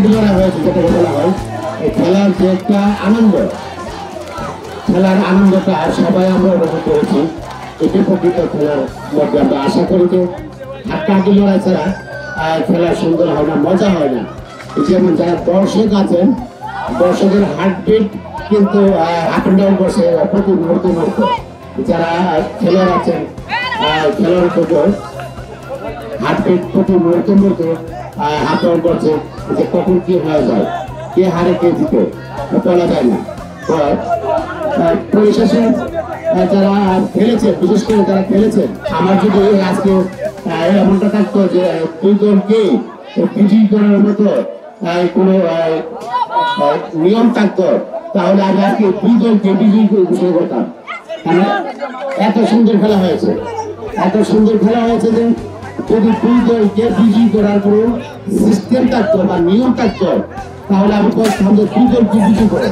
হাড্ডাহাড্ডি হয়েছে যেটা বলা হয়। এই খেলার যে একটা আনন্দ, খেলার আনন্দটা সবাই আমরা অনুভব করেছি। এটি প্রকৃত খেলার মধ্যে আমরা আশা করি যে হাড্ডাহাড্ডি লড়াই ছাড়া খেলা সুন্দর হয় না, মজা হয় না। যেমন যারা দর্শক আছেন, দর্শকের হার্টবিট কিন্তু আপ অ্যান্ড ডাউন করছে প্রতি মুহূর্তে মুহূর্তে। যারা খেলোয়াড় আছেন, খেলোয়াড় থেকে হার্টবিট প্রতি মুহূর্তে মুহূর্তে আপ ডাউন করছে, যে কখন কি হয়ে যায়, কে হারে কে জিতে বলা যায় না। পরিশেষে যারা খেলেছে, বিশেষ করে যারা খেলেছেন, আমার যদি আজকে এমনটা থাকতো যে দুই দলকে বিজয়ী করার মতো কোনো নিয়ম থাকতো, তাহলে আমি আজকে দুই দলকে বিজয়ী ঘোষণা করতাম। এত সুন্দর খেলা হয়েছে, এত সুন্দর খেলা হয়েছে যে যদি দুই দলকে বিজয়ী করার কোনো সিস্টেম থাকতো বা নিয়ম থাকতো, তাহলে আমি বলতাম যে দুই দলকে বিজয়ী করে।